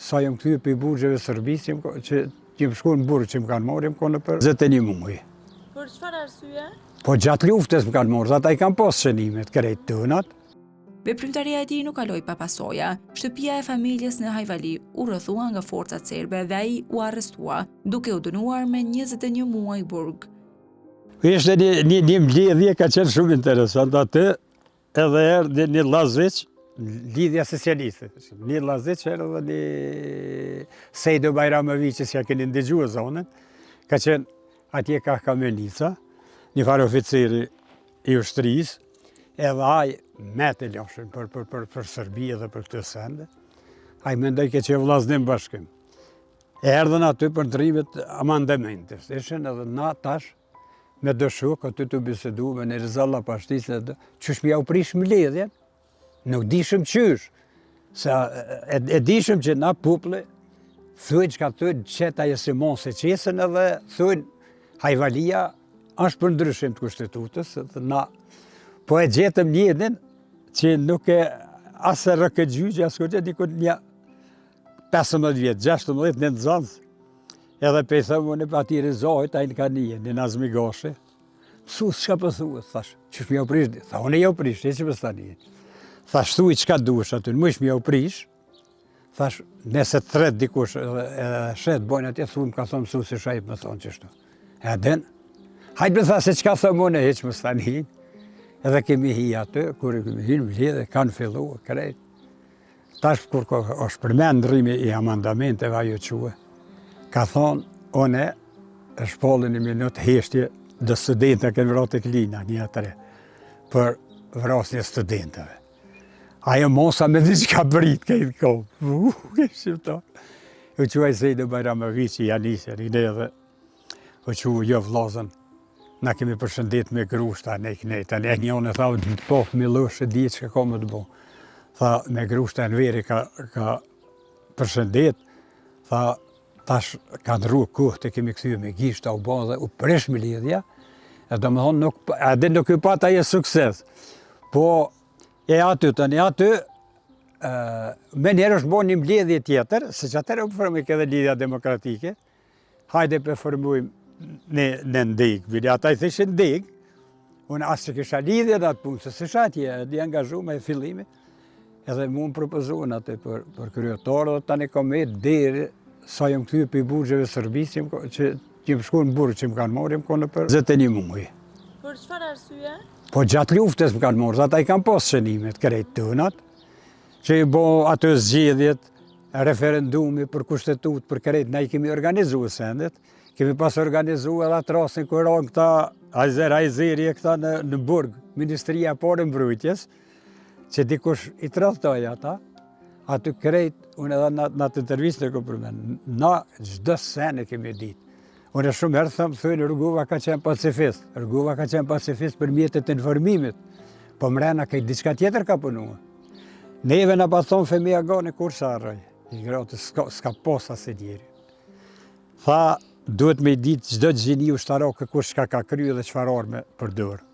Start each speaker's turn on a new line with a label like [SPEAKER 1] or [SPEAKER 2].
[SPEAKER 1] sa jam këthy për i burgjeve Sërbisë, që jem shku në burgë që më kanë marrë, jem kone për 21 muaj.
[SPEAKER 2] Për çfarë arsye?
[SPEAKER 1] Po gjatë luftës më kanë marrë, ata i kanë pas shënimet, krejt tënat.
[SPEAKER 3] Veprimtaria e tij nuk kaloi pa pasoja. Shtëpia e familjes në Hajvali u rrethua nga forcat serbe dhe ai u arrestua, duke u dënuar me 21 muaj burg.
[SPEAKER 1] Ishte një mbledhje ka qenë shumë interesant atë, edhe erdhi një Llaziç, lidhja socialiste. Një Llaziç edhe një Sejdo Bajramović, që ja keni ndëgjuar zonën, ka qenë atje ka kamenica, një farë oficeri i ushtrisë, edhe ai me të lashën për Serbi dhe për këtë sende. Ai mendoj ke që vllaznim bashkim. Erdhën aty për ndrimet amandamentet. Ishin edhe na tash me dëshuk, aty të bisedu me në Rizalla Pashtisë, qysh m'ja u prish mbledhjen, nuk dishëm qysh. Se e dishëm që na puple, thuj që ka thuj qeta e Simon se qesën edhe thuj Hajvalia është për ndryshim të kushtetutës, dhe na po e gjetëm njënin që nuk e asë rëkët gjyqë, asë këtë dikut një 15 vjetë, 16 në nëzanës. Edhe pe i thëmë unë për ati Rizahit, a i në ka një Nazmi Gashi. Sus, qka për thuët, thash, që shmi jau prish, tha, unë e jau prish, e që për stani. Thash, thuj, qka dush aty, në mëjsh mi jau prish. Thash, nëse të tret dikush, shet bojnë atje, thuj, më ka thonë sus, i shajp më thonë qështu. E aden, hajtë me tha, se qka thëmë unë e heq më stani. Edhe kemi hi aty, kur kemi hi në vledhe, kanë fillu, krejt. Tash, kur është përmen ndrimi i amandamenteve ajo quë, ka thonë, une, e shpallin një minut heshtje dhe studentëve kënë vrot e klina, një atëre, për vrasnje studentëve. Ajo mosa me një që ka brit, kejtë kohë. Shqiptar. U quaj Sejdo Bajramović i Janisër, i ne dhe u quaj jo vlazën. Na kemi përshëndet me grushta, ne knejta. Ne njënë e tha, të pofë me lëshë, di që ka më të bo. Tha, me grushta në veri ka përshëndet, tha, tash ka ndru kohë të kemi këthy me gishta u ba dhe u presh me lidhja, e do më thonë, edhe nuk ju pata e sukses. Po, e aty të një aty, me njerë është bo një mbledhje tjetër, se që atërë u përformik edhe lidhja demokratike, hajde përformujmë në ndegë, bile ata i thëshin ndegë, unë asë që kisha lidhje dhe atë punë, se së shatje, di angazhu me fillimi, edhe mu më propozuan atë për kryetarë, dhe tani kom e deri, sa jam këthy për i burgjeve Sërbisë, që jem shku në burgë që më kanë marrë, jem kone për 21 muaj.
[SPEAKER 2] Për çfarë arsye?
[SPEAKER 1] Po gjatë luftës më kanë marrë, ata i kanë pas shënimet, krejt tënat, që i bo atë zgjedhjet, referendumi për kushtetut, për krejt, na i kemi organizu sendet, kemi pas organizu edhe atë rasin kër ranë këta Ajzeri e këta në burg, Ministria parë mbrojtjes, që dikush i tradhtoj ata, aty krejt, unë edhe në atë intervjistë e ku përmen, na gjdo sen e kemi ditë. Unë e shumë herë thëmë, thëjnë, Rrugova ka qenë pacifist. Rrugova ka qenë pacifist për mjetet e informimit, po mrena kaj diçka tjetër ka punua. Neve në pa thonë femija gane kur sa arraj, i gratë s'ka posa se djeri. Tha, duhet me i ditë gjdo gjini ushtarake kush ka kryu dhe qëfar arme përdorë.